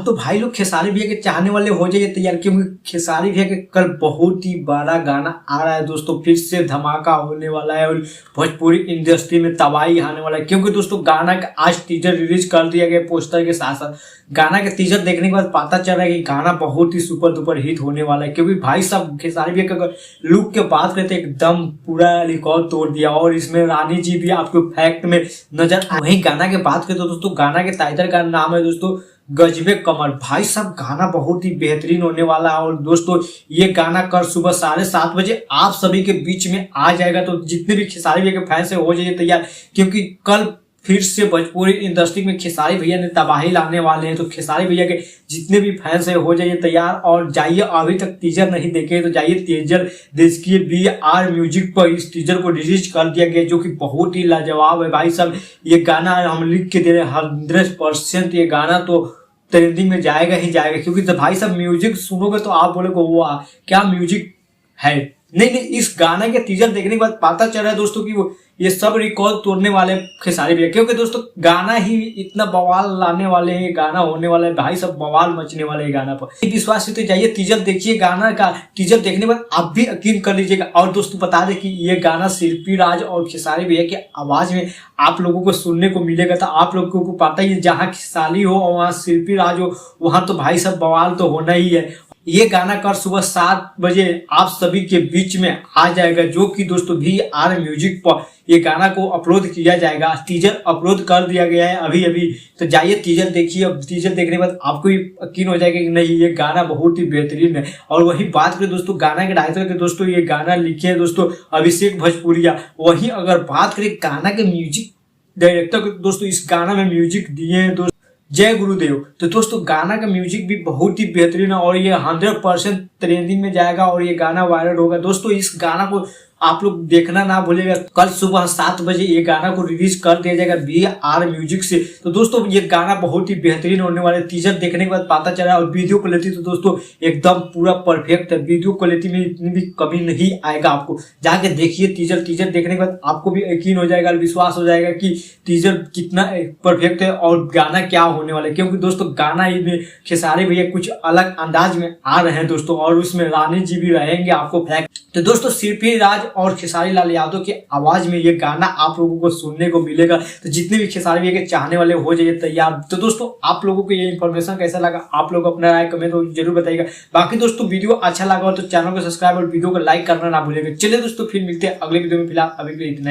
तो भाई लोग खेसारी भैया के चाहने वाले हो जाइए तैयार, क्योंकि खेसारी भैया के कल बहुत ही बड़ा गाना आ रहा है दोस्तों। फिर से धमाका होने वाला है और भोजपुरी इंडस्ट्री में तबाही आने वाला है, क्योंकि दोस्तों गाना का आज टीजर रिलीज कर दिया गया पोस्टर के साथ साथ। गाना के टीजर देखने के बाद पता चल रहा है कि गाना बहुत ही सुपर डुपर हिट होने वाला है, क्योंकि भाई साहब खेसारी भैया का लुक के बात करते एकदम पूरा रिकॉर्ड तोड़ दिया। और इसमें रानी जी भी आपको फैक्ट में नजर। वही गाना के बात करते दोस्तों, गाना के टाइटल का नाम है दोस्तों गजबे कमर। भाई साहब गाना बहुत ही बेहतरीन होने वाला है। और दोस्तों ये गाना कल सुबह 7:30 बजे आप सभी के बीच में आ जाएगा। तो जितने भी खेसारी भैया के फैंस है हो जाइए तैयार, क्योंकि कल फिर से भोजपुरी इंडस्ट्री में खेसारी भैया ने तबाही लाने वाले हैं। तो खेसारी भैया के जितने भी फैंस है हो जाइए तैयार और जाइए। अभी तक टीजर नहीं देखे तो जाइए टीजर देखिए। BR म्यूजिक पर इस टीजर को रिलीज कर दिया गया, जो कि बहुत ही लाजवाब है भाई साहब। ये गाना हम लिख के दे रहे हैं 100%। ये गाना तो ट्रेंडिंग में जाएगा ही जाएगा, क्योंकि जब भाई साहब म्यूजिक सुनोगे तो आप बोलोगे वाह क्या म्यूजिक है। नहीं, इस गाने के टीजर देखने के बाद पता चल रहा है दोस्तों कि वो ये सब रिकॉर्ड तोड़ने वाले खेसारी भैया, क्योंकि दोस्तों गाना ही इतना बवाल लाने वाले हैं। गाना होने वाला है भाई सब बवाल मचने वाले हैं गाना पर। विश्वास तो जाइए टीजर देखिए। गाना का टीजर देखने के बाद आप भी यकीन कर लीजिएगा। और दोस्तों बता दें कि ये गाना शिल्पी राज और खेसारी भैया की आवाज में आप लोगों को सुनने को मिलेगा। तो आप लोगों को पता ही है, जहाँ खेसारी हो और वहाँ शिल्पी राज हो, वहाँ तो भाई सब बवाल तो होना ही है। ये गाना कल सुबह 7 बजे आप सभी के बीच में आ जाएगा, जो कि दोस्तों BR म्यूजिक पर ये गाना को अपलोड किया जाएगा। टीजर अपलोड कर दिया गया है अभी। तो जाइए टीजर देखिए। अब टीजर देखने के बाद आपको यकीन हो जाएगा कि नहीं ये गाना बहुत ही बेहतरीन है। और वही बात करें दोस्तों गाना के डायरेक्टर के, दोस्तों ये गाना लिखे हैं दोस्तों अभिषेक भोजपुरिया। वही अगर बात करें गाना के म्यूजिक डायरेक्टर के, दोस्तों इस गाना में म्यूजिक दिए हैं दोस्तों जय गुरुदेव। तो दोस्तों गाना का म्यूजिक भी बहुत ही बेहतरीन है और ये 100% ट्रेंडिंग में जाएगा और ये गाना वायरल होगा। दोस्तों इस गाना को आप लोग देखना ना भूलिएगा। कल सुबह 7 बजे ये गाना को रिलीज कर दिया जाएगा BR म्यूजिक से। तो दोस्तों ये गाना बहुत ही बेहतरीन होने वाला है। टीजर देखने के बाद पता चला। और वीडियो क्वालिटी तो दोस्तों एकदम पूरा परफेक्ट है। वीडियो क्वालिटी में इतनी भी कमी नहीं आएगा। आपको जाके देखिए टीजर देखने के बाद आपको भी यकीन हो जाएगा, विश्वास हो जाएगा कि टीजर कितना परफेक्ट है और गाना क्या होने वाला है। क्योंकि दोस्तों गाना में खेसारी भैया कुछ अलग अंदाज में आ रहे हैं दोस्तों, और उसमें रानी जी भी रहेंगे आपको फैक्ट। तो दोस्तों शिल्पी राज और खेसारी लाल यादव की आवाज में ये गाना आप लोगों को सुनने को मिलेगा। तो जितने भी खेसारी भैया के चाहने वाले हो जाइए तैयार। तो दोस्तों आप लोगों को ये इन्फॉर्मेशन कैसा लगा, आप लोग अपना राय कमेंट जरूर बताइएगा। बाकी दोस्तों वीडियो अच्छा लगा हो तो चैनल को सब्सक्राइब और वीडियो को लाइक करना ना भूलिएगा। चलिए दोस्तों फिर मिलते हैं अगले वीडियो में। फिलहाल अभी के लिए इतना ही।